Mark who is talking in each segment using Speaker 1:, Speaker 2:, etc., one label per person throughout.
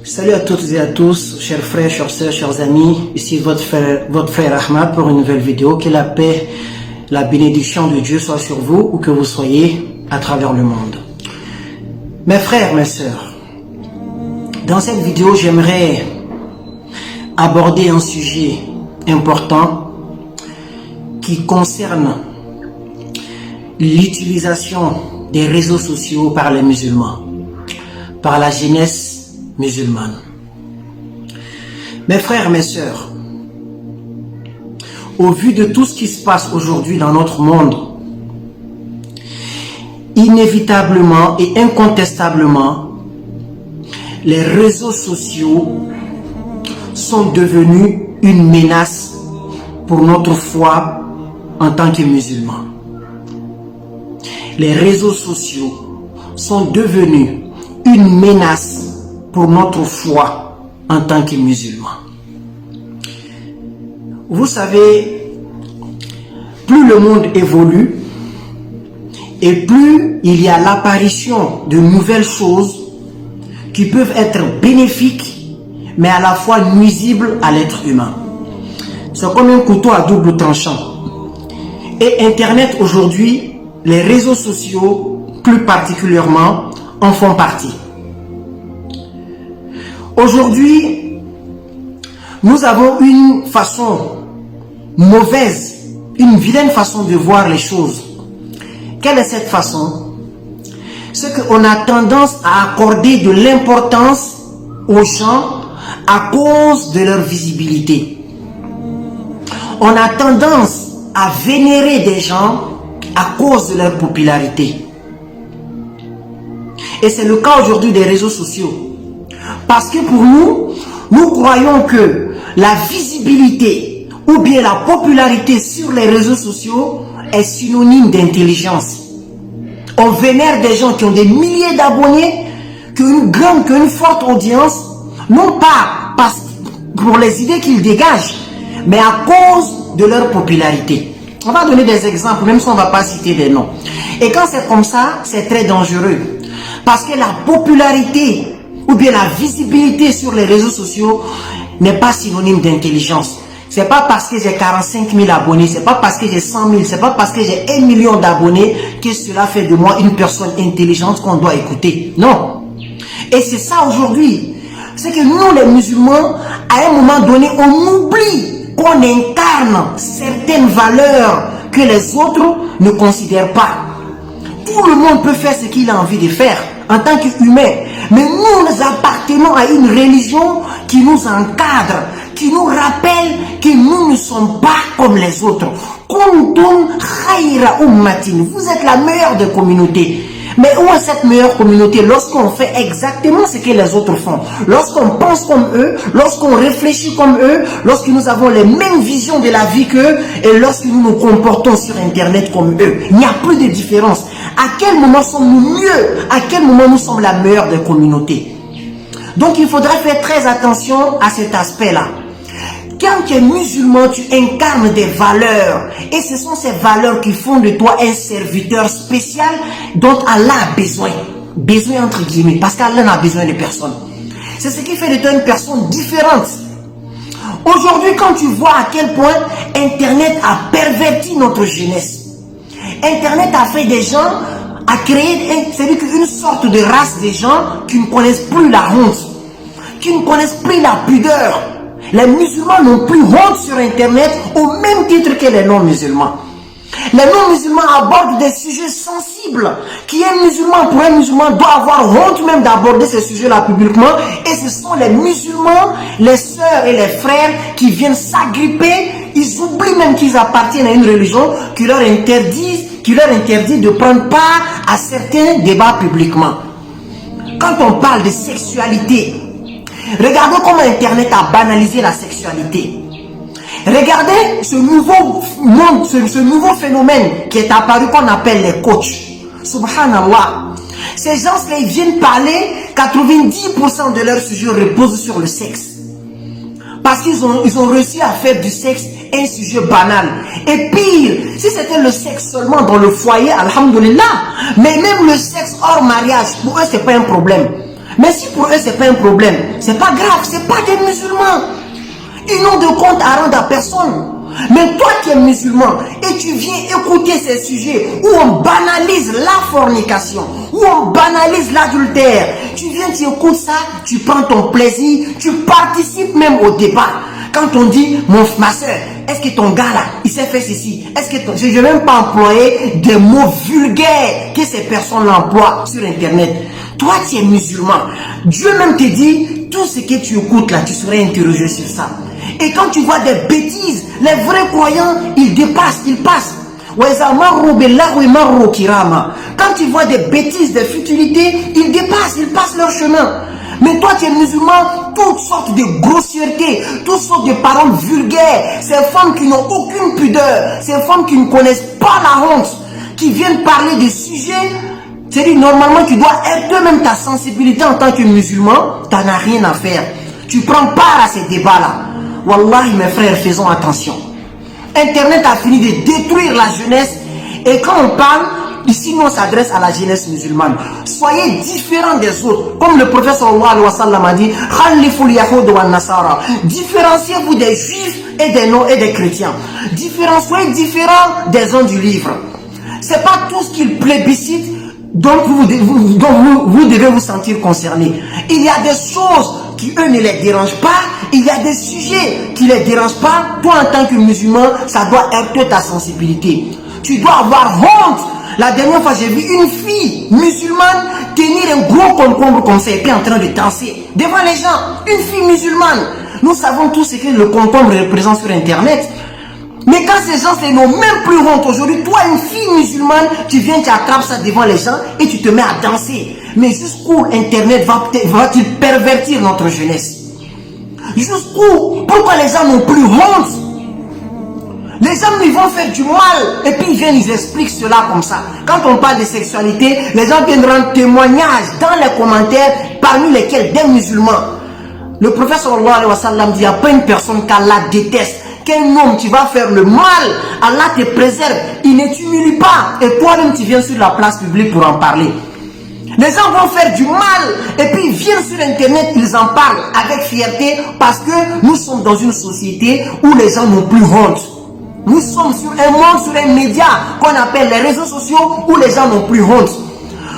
Speaker 1: Salut à toutes et à tous, chers frères, chères sœurs, chers amis. Ici votre frère Ahmad pour une nouvelle vidéo. Que la paix, la bénédiction de Dieu soit sur vous, où que vous soyez à travers le monde. Mes frères, mes sœurs, dans cette vidéo, j'aimerais aborder un sujet important qui concerne l'utilisation des réseaux sociaux par les musulmans, par la jeunesse musulmane. Mes frères, mes sœurs, au vu de tout ce qui se passe aujourd'hui dans notre monde, inévitablement et incontestablement, les réseaux sociaux sont devenus une menace pour notre foi en tant que musulmans. Les réseaux sociaux sont devenus une menace pour notre foi en tant que musulmans. Vous savez, plus le monde évolue et plus il y a l'apparition de nouvelles choses qui peuvent être bénéfiques mais à la fois nuisibles à l'être humain. C'est comme un couteau à double tranchant. Et Internet aujourd'hui, les réseaux sociaux plus particulièrement, en font partie. Aujourd'hui, nous avons une façon mauvaise, une vilaine façon de voir les choses. Quelle est cette façon? C'est qu'on a tendance à accorder de l'importance aux gens à cause de leur visibilité. On a tendance à vénérer des gens à cause de leur popularité. Et c'est le cas aujourd'hui des réseaux sociaux. Parce que pour nous, nous croyons que la visibilité ou bien la popularité sur les réseaux sociaux est synonyme d'intelligence. On vénère des gens qui ont des milliers d'abonnés, qui ont une forte audience, non pas pour les idées qu'ils dégagent, mais à cause de leur popularité. On va donner des exemples, même si on ne va pas citer des noms. Et quand c'est comme ça, c'est très dangereux. Parce que la popularité ou bien la visibilité sur les réseaux sociaux n'est pas synonyme d'intelligence. C'est pas parce que j'ai 45 000 abonnés, c'est pas parce que j'ai 100 000, c'est pas parce que j'ai 1 million d'abonnés que cela fait de moi une personne intelligente qu'on doit écouter. Non. Et c'est ça aujourd'hui. C'est que nous les musulmans, à un moment donné, on oublie qu'on incarne certaines valeurs que les autres ne considèrent pas. Tout le monde peut faire ce qu'il a envie de faire en tant qu'humain. Mais nous appartenons à une religion qui nous encadre, qui nous rappelle que nous ne sommes pas comme les autres. Kuntum khayra ummatin. Vous êtes la meilleure des communautés. Mais où est cette meilleure communauté? Lorsqu'on fait exactement ce que les autres font. Lorsqu'on pense comme eux, lorsqu'on réfléchit comme eux, lorsque nous avons les mêmes visions de la vie qu'eux et lorsque nous nous comportons sur Internet comme eux. Il n'y a plus de différence. À quel moment sommes-nous mieux? À quel moment nous sommes la meilleure des communautés? Donc il faudrait faire très attention à cet aspect-là. Quand tu es musulman, tu incarnes des valeurs. Et ce sont ces valeurs qui font de toi un serviteur spécial dont Allah a besoin. Besoin entre guillemets, parce qu'Allah n'a besoin de personne. C'est ce qui fait de toi une personne différente. Aujourd'hui, quand tu vois à quel point Internet a perverti notre jeunesse. Internet a fait des gens, a créé une sorte de race de gens qui ne connaissent plus la honte, qui ne connaissent plus la pudeur. Les musulmans n'ont plus honte sur Internet au même titre que les non-musulmans. Les non-musulmans abordent des sujets sensibles qui pour un musulman doit avoir honte même d'aborder ces sujets-là publiquement. Et ce sont les musulmans, les sœurs et les frères qui viennent s'agripper. Ils oublient même qu'ils appartiennent à une religion qui leur interdit de prendre part à certains débats publiquement. Quand on parle de sexualité, regardez comment Internet a banalisé la sexualité. Regardez ce nouveau phénomène qui est apparu qu'on appelle les coachs. Subhanallah. Ces gens-là, ils viennent parler, 90% de leur sujet repose sur le sexe. Parce qu'ils ont réussi à faire du sexe un sujet banal. Et pire, si c'était le sexe seulement dans le foyer, alhamdoulilah. Mais même le sexe hors mariage, pour eux, ce n'est pas un problème. Mais si pour eux c'est pas un problème, c'est pas grave, c'est pas des musulmans. Ils n'ont de compte à rendre à personne. Mais toi qui es musulman et tu viens écouter ces sujets où on banalise la fornication, où on banalise l'adultère, tu viens, tu écoutes ça, tu prends ton plaisir, tu participes même au débat. Quand on dit, ma soeur, est-ce que ton gars là, il s'est fait ceci? Est-ce que je ne vais même pas employer des mots vulgaires que ces personnes emploient sur internet. Toi tu es musulman, Dieu même te dit, tout ce que tu écoutes là, tu serais interrogé sur ça. Et quand tu vois des bêtises, les vrais croyants, ils dépassent, ils passent. Quand tu vois des bêtises, des futilités, ils dépassent, ils passent leur chemin. Mais toi, tu es musulman, toutes sortes de grossièretés, toutes sortes de paroles vulgaires, ces femmes qui n'ont aucune pudeur, ces femmes qui ne connaissent pas la honte, qui viennent parler de sujets. C'est-à-dire, normalement, tu dois être même ta sensibilité en tant que musulman, tu n'en as rien à faire. Tu prends part à ces débats-là. Wallahi, mes frères, faisons attention. Internet a fini de détruire la jeunesse. Et quand on parle, ici, nous, on s'adresse à la jeunesse musulmane. Soyez différents des autres. Comme le prophète sallallahu alayhi wa sallam a dit, différenciez-vous des juifs et des non et des chrétiens. Soyez différents des gens du livre. C'est pas tout ce qu'ils plébiscitent dont vous devez vous sentir concerné. Il y a des choses qui eux ne les dérangent pas. Il y a des sujets qui ne les dérangent pas. Toi en tant que musulman, ça doit heurter ta sensibilité. Tu dois avoir honte. La dernière fois, j'ai vu une fille musulmane tenir un gros concombre comme ça et puis en train de danser devant les gens. Une fille musulmane. Nous savons tous ce que le concombre représente sur internet. Mais quand ces gens n'ont même plus honte aujourd'hui, toi une fille musulmane, tu viens, tu attrapes ça devant les gens et tu te mets à danser. Mais jusqu'où internet va-t-il pervertir notre jeunesse? Jusqu'où? Pourquoi les gens n'ont plus honte? Les gens ils vont faire du mal et puis ils viennent, ils expliquent cela comme ça. Quand on parle de sexualité, les gens viennent rendre témoignage dans les commentaires, parmi lesquels des musulmans. Le prophète sallallahu alayhi wa sallam dit, il n'y a pas une personne qu'Allah déteste. Qu'un homme qui va faire le mal, Allah te préserve, il ne t'humilie pas. Et toi-même tu viens sur la place publique pour en parler. Les gens vont faire du mal et puis ils viennent sur internet, ils en parlent avec fierté parce que nous sommes dans une société où les gens n'ont plus honte. Nous sommes sur un monde, sur un média qu'on appelle les réseaux sociaux où les gens n'ont plus honte.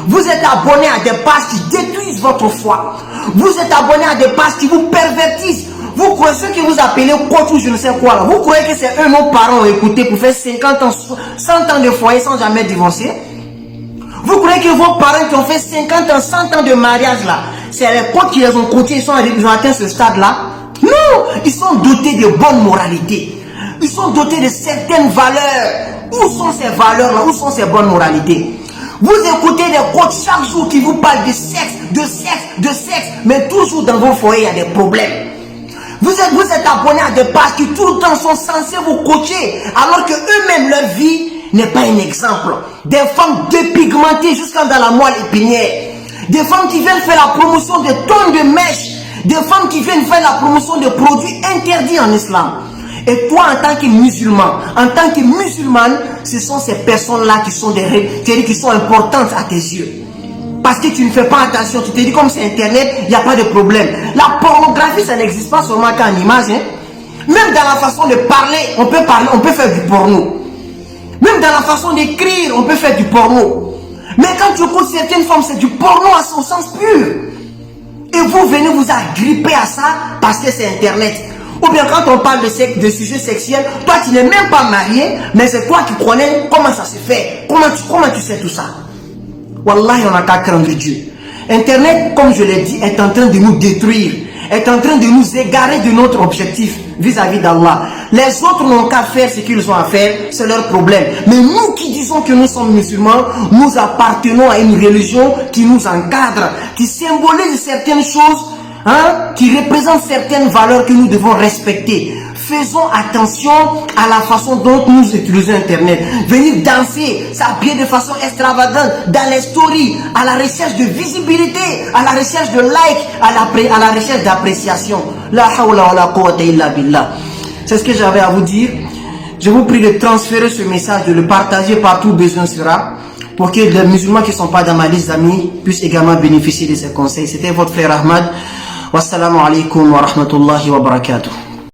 Speaker 1: Vous êtes abonné à des pages qui détruisent votre foi. Vous êtes abonné à des pages qui vous pervertissent. Vous croyez ceux que vous appelez coach ou je ne sais quoi là, vous croyez que c'est eux nos parents ont écouté pour faire 50 ans, 100 ans de foyer sans jamais divorcer? Vous croyez que vos parents qui ont fait 50 ans, 100 ans de mariage là, c'est les coachs qui les ont coachés, ils ont atteint ce stade là? Non, ils sont dotés de bonne moralité. Ils sont dotés de certaines valeurs. Où sont ces valeurs là? Où sont ces bonnes moralités? Vous écoutez des coachs chaque jour qui vous parlent de sexe, mais toujours dans vos foyers il y a des problèmes. Vous êtes abonné à des pages qui tout le temps sont censés vous coacher, alors que eux-mêmes, leur vie n'est pas un exemple. Des femmes dépigmentées jusqu'à dans la moelle épinière. Des femmes qui viennent faire la promotion de tonnes de mèches. Des femmes qui viennent faire la promotion de produits interdits en islam. Et toi, en tant que musulman, en tant que musulmane, ce sont ces personnes-là qui sont qui sont importantes à tes yeux. Parce que tu ne fais pas attention, tu te dis comme c'est internet, il n'y a pas de problème. La pornographie, ça n'existe pas seulement qu'en image. Hein. Même dans la façon de parler, on peut faire du porno. Même dans la façon d'écrire, on peut faire du porno. Mais quand tu écoutes certaines femmes, c'est du porno à son sens pur. Et vous venez vous agripper à ça parce que c'est internet. Ou bien quand on parle de sujets sexuels, toi tu n'es même pas marié, mais c'est toi qui connais comment ça se fait. Comment tu sais tout ça? Wallahi, on n'a qu'à craindre Dieu. Internet, comme je l'ai dit, est en train de nous détruire, est en train de nous égarer de notre objectif vis-à-vis d'Allah. Les autres n'ont qu'à faire ce qu'ils ont à faire, c'est leur problème. Mais nous qui disons que nous sommes musulmans, nous appartenons à une religion qui nous encadre, qui symbolise certaines choses, qui représentent certaines valeurs que nous devons respecter. Faisons attention à la façon dont nous utilisons Internet. Venir danser, s'habiller de façon extravagante dans les stories, à la recherche de visibilité, à la recherche de likes, à la recherche d'appréciation. La hawla wa la quwwata illa billah. C'est ce que j'avais à vous dire. Je vous prie de transférer ce message, de le partager partout où besoin sera. pour que les musulmans qui ne sont pas dans ma liste d'amis puissent également bénéficier de ces conseils. C'était votre frère Ahmad. Wassalamu alaikum wa rahmatullahi wa barakatuh.